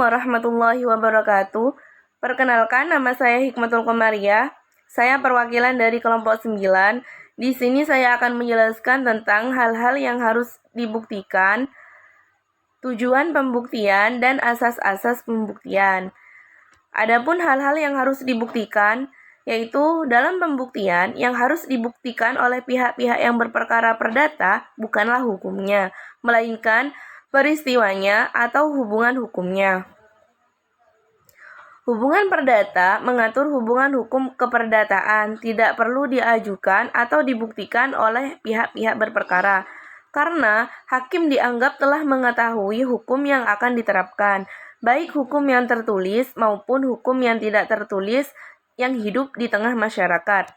warahmatullahi wabarakatuh. Perkenalkan, nama saya Hikmatul Komariah. Saya perwakilan dari kelompok 9. Di sini saya akan menjelaskan tentang hal-hal yang harus dibuktikan, tujuan pembuktian, dan asas-asas pembuktian. Adapun hal-hal yang harus dibuktikan, yaitu dalam pembuktian yang harus dibuktikan oleh pihak-pihak yang berperkara perdata bukanlah hukumnya, melainkan peristiwanya atau hubungan hukumnya. Hubungan perdata mengatur hubungan hukum keperdataan, tidak perlu diajukan atau dibuktikan oleh pihak-pihak berperkara, karena hakim dianggap telah mengetahui hukum yang akan diterapkan, baik hukum yang tertulis maupun hukum yang tidak tertulis yang hidup di tengah masyarakat.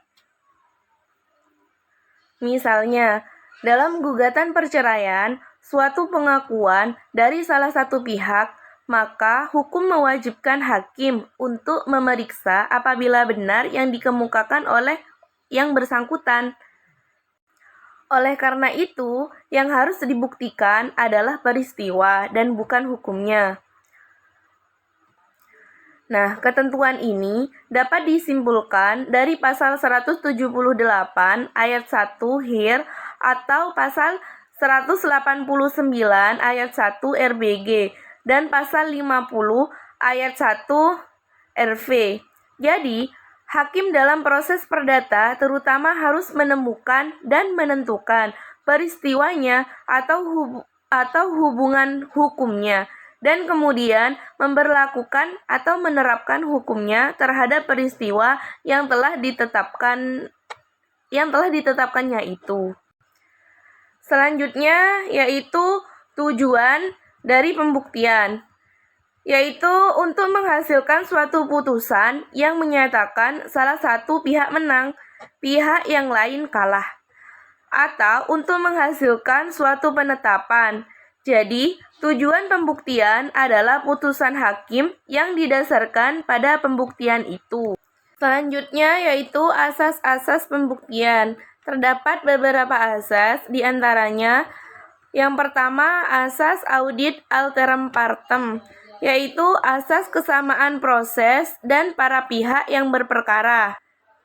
Misalnya, dalam gugatan perceraian, suatu pengakuan dari salah satu pihak, maka hukum mewajibkan hakim untuk memeriksa apabila benar yang dikemukakan oleh yang bersangkutan. Oleh karena itu, yang harus dibuktikan adalah peristiwa dan bukan hukumnya. Nah, ketentuan ini dapat disimpulkan dari pasal 178 ayat 1 HIR atau pasal 189 ayat 1 RBG dan pasal 50 ayat 1 RV. Jadi, hakim dalam proses perdata terutama harus menemukan dan menentukan peristiwanya atau hubungan hukumnya, dan kemudian memberlakukan atau menerapkan hukumnya terhadap peristiwa yang telah ditetapkannya itu. Selanjutnya yaitu tujuan dari pembuktian, yaitu untuk menghasilkan suatu putusan yang menyatakan salah satu pihak menang, pihak yang lain kalah, atau untuk menghasilkan suatu penetapan. Jadi, tujuan pembuktian adalah putusan hakim yang didasarkan pada pembuktian itu. Selanjutnya yaitu asas-asas pembuktian. Terdapat beberapa asas, diantaranya yang pertama asas audit alteram partem, yaitu asas kesamaan proses dan para pihak yang berperkara.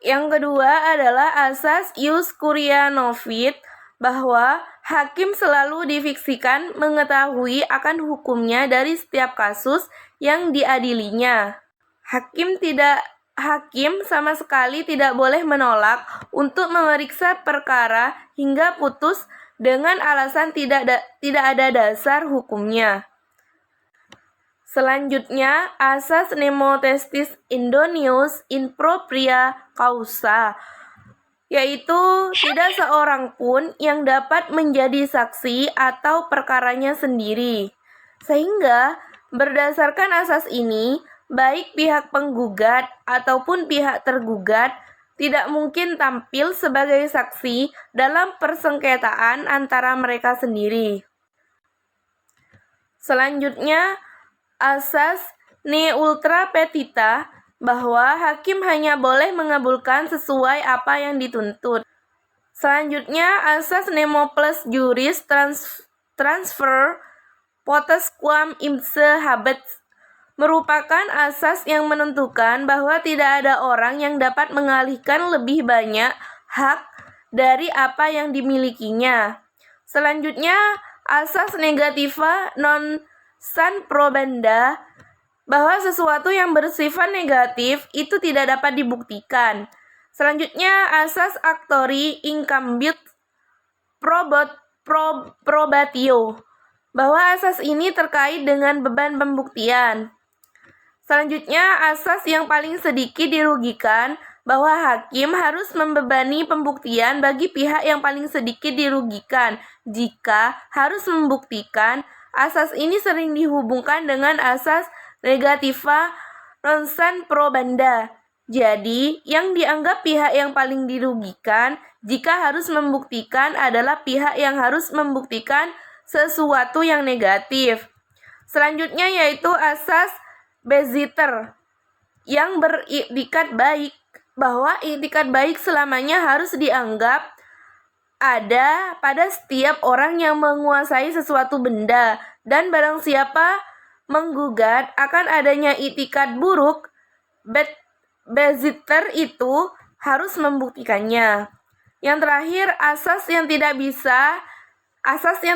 Yang kedua adalah asas ius curia novit, bahwa hakim selalu difiksikan mengetahui akan hukumnya dari setiap kasus yang diadilinya. Hakim sama sekali tidak boleh menolak untuk memeriksa perkara hingga putus dengan alasan tidak ada dasar hukumnya. Selanjutnya, asas nemo testis indonius in propria causa, yaitu tidak seorang pun yang dapat menjadi saksi atau perkaranya sendiri. Sehingga berdasarkan asas ini, baik pihak penggugat ataupun pihak tergugat tidak mungkin tampil sebagai saksi dalam persengketaan antara mereka sendiri. Selanjutnya, asas ne ultra petita, bahwa hakim hanya boleh mengabulkan sesuai apa yang dituntut. Selanjutnya, asas nemo plus juris transfer potesquam ipse habet, merupakan asas yang menentukan bahwa tidak ada orang yang dapat mengalihkan lebih banyak hak dari apa yang dimilikinya. Selanjutnya, asas negativa non san probanda, bahwa sesuatu yang bersifat negatif itu tidak dapat dibuktikan. Selanjutnya, asas actori incambit probatio, bahwa asas ini terkait dengan beban pembuktian. Selanjutnya, asas yang paling sedikit dirugikan, bahwa hakim harus membebani pembuktian bagi pihak yang paling sedikit dirugikan. Jika harus membuktikan, asas ini sering dihubungkan dengan asas negativa non san probanda. Jadi, yang dianggap pihak yang paling dirugikan jika harus membuktikan adalah pihak yang harus membuktikan sesuatu yang negatif. Selanjutnya yaitu asas Beziter yang beriktikat baik, bahwa iktikat baik selamanya harus dianggap ada pada setiap orang yang menguasai sesuatu benda, dan barang siapa menggugat akan adanya itikad buruk, Beziter itu harus membuktikannya. Yang terakhir, asas yang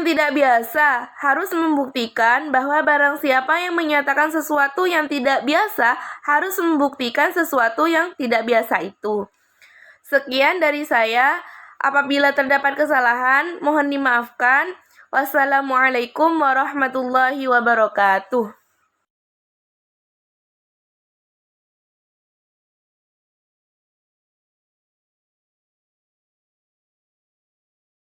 tidak biasa harus membuktikan bahwa barang siapa yang menyatakan sesuatu yang tidak biasa harus membuktikan sesuatu yang tidak biasa itu. Sekian dari saya. Apabila terdapat kesalahan, mohon dimaafkan. Wassalamualaikum warahmatullahi wabarakatuh.